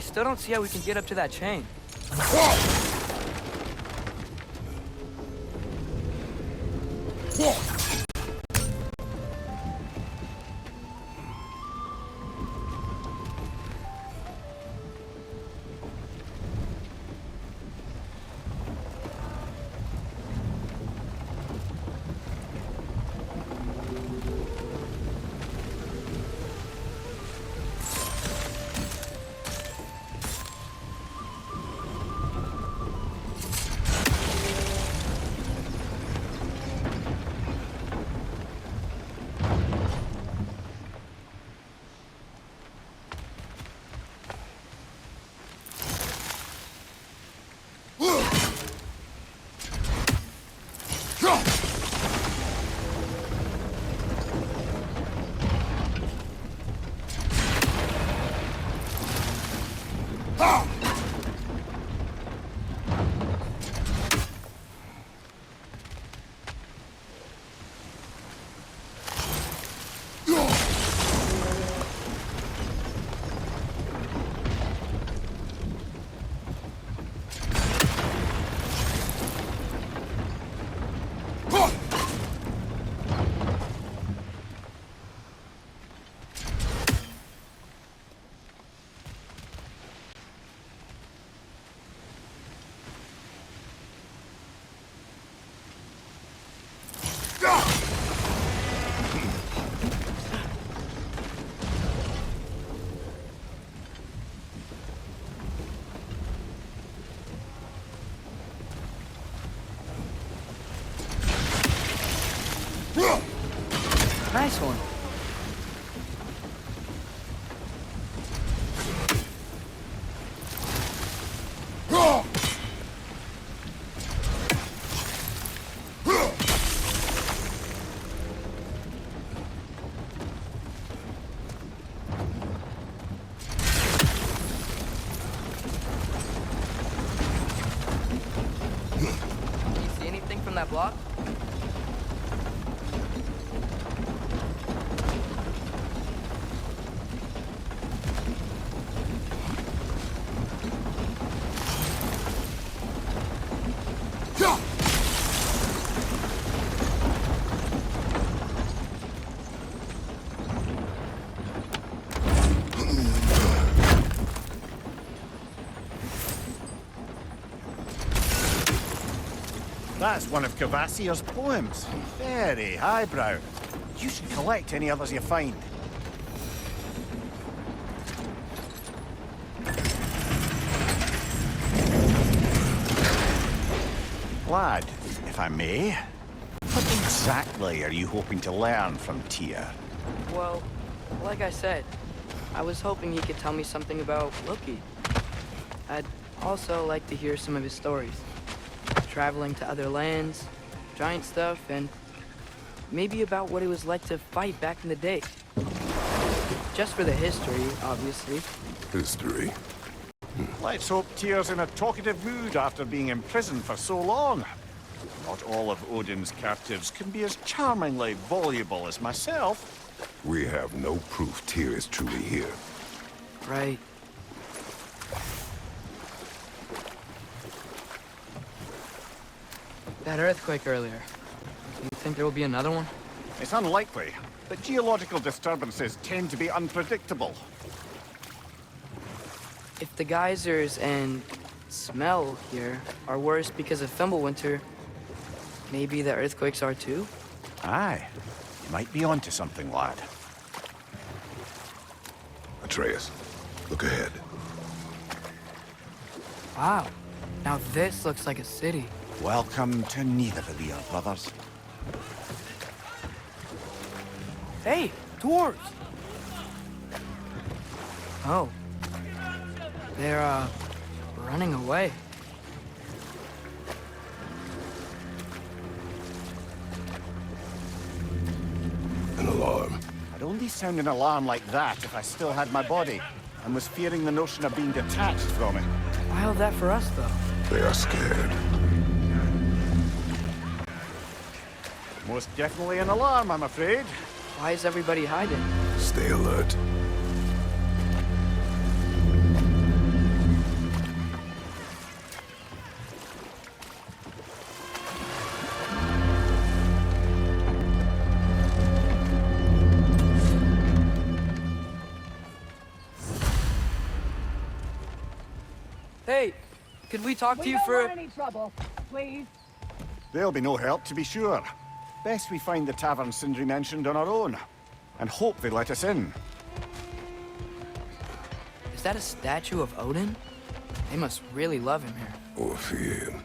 still don't see how we can get up to that chain. Nice one. You see anything from that block? That's one of Cavassier's poems. Very highbrow. You should collect any others you find. Lad, if I may, what exactly are you hoping to learn from Tyr? Well, like I said, I was hoping he could tell me something about Loki. I'd also like to hear some of his stories. Traveling to other lands, giant stuff, and maybe about what it was like to fight back in the day. Just for the history, obviously. History? Let's hope Tyr's in a talkative mood after being imprisoned for so long. Not all of Odin's captives can be as charmingly voluble as myself. We have no proof Tyr is truly here. Right. That earthquake earlier. Do you think there will be another one? It's unlikely, but geological disturbances tend to be unpredictable. If the geysers and smell here are worse because of Fimbulwinter, maybe the earthquakes are too? Aye. You might be onto something, lad. Atreus, look ahead. Wow. Now this looks like a city. Welcome to Nidavellir, brothers. Hey, dwarves! Oh. They're, running away. An alarm. I'd only sound an alarm like that if I still had my body, and was fearing the notion of being detached from it. Wild that for us, though. They are scared. Most definitely an alarm, I'm afraid. Why is everybody hiding? Stay alert. Could we talk to We you don't for... want any trouble, please. There'll be no help, to be sure. Best we find the tavern Sindri mentioned on our own, and hope they let us in. Is that a statue of Odin? They must really love him here. Or fear him.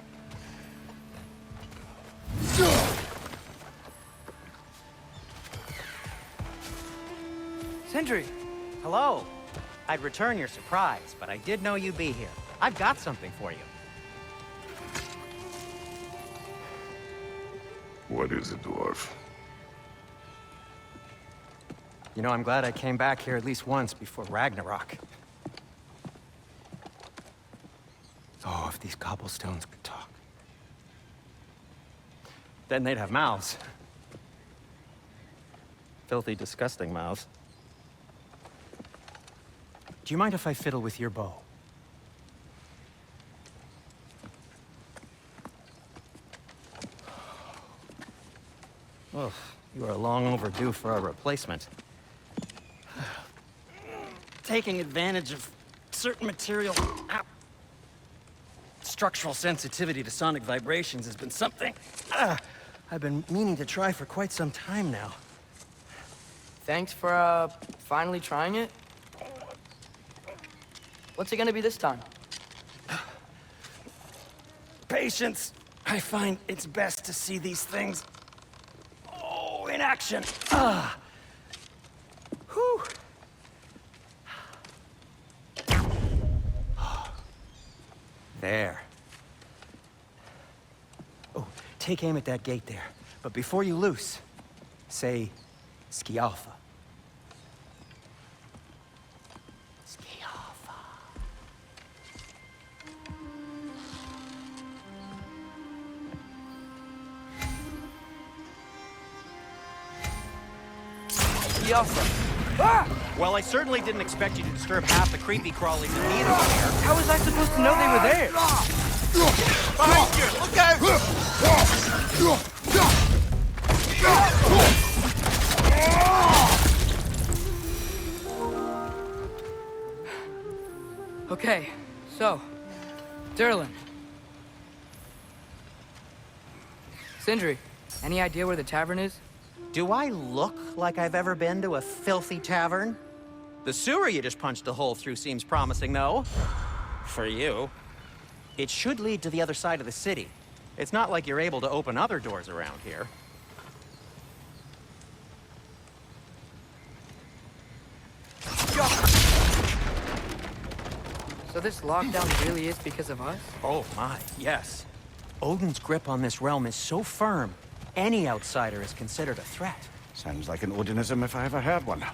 Sindri! Hello. I'd return your surprise, but I did know you'd be here. I've got something for you. What is it, dwarf? You know, I'm glad I came back here at least once before Ragnarok. Oh, if these cobblestones could talk. Then they'd have mouths. Filthy, disgusting mouths. Do you mind if I fiddle with your bow? Oh, you are long overdue for a replacement. Taking advantage of certain material... Structural sensitivity to sonic vibrations has been something I've been meaning to try for quite some time now. Thanks for, finally trying it. What's it gonna be this time? Patience. I find it's best to see these things... in action. Whew. There. Oh, take aim at that gate there. But before you loose, say, Skialfa. Skialfa. Ah! Well, I certainly didn't expect you to disturb half the creepy crawlies in need over here. How was I supposed to know they were there? Behind you! Look out! Okay, so, Durlin. Sindri, any idea where the tavern is? Do I look like I've ever been to a filthy tavern? The sewer you just punched a hole through seems promising, though. For you. It should lead to the other side of the city. It's not like you're able to open other doors around here. So this lockdown really is because of us? Oh my, yes. Odin's grip on this realm is so firm, any outsider is considered a threat. Sounds like an Odinism if I ever heard one.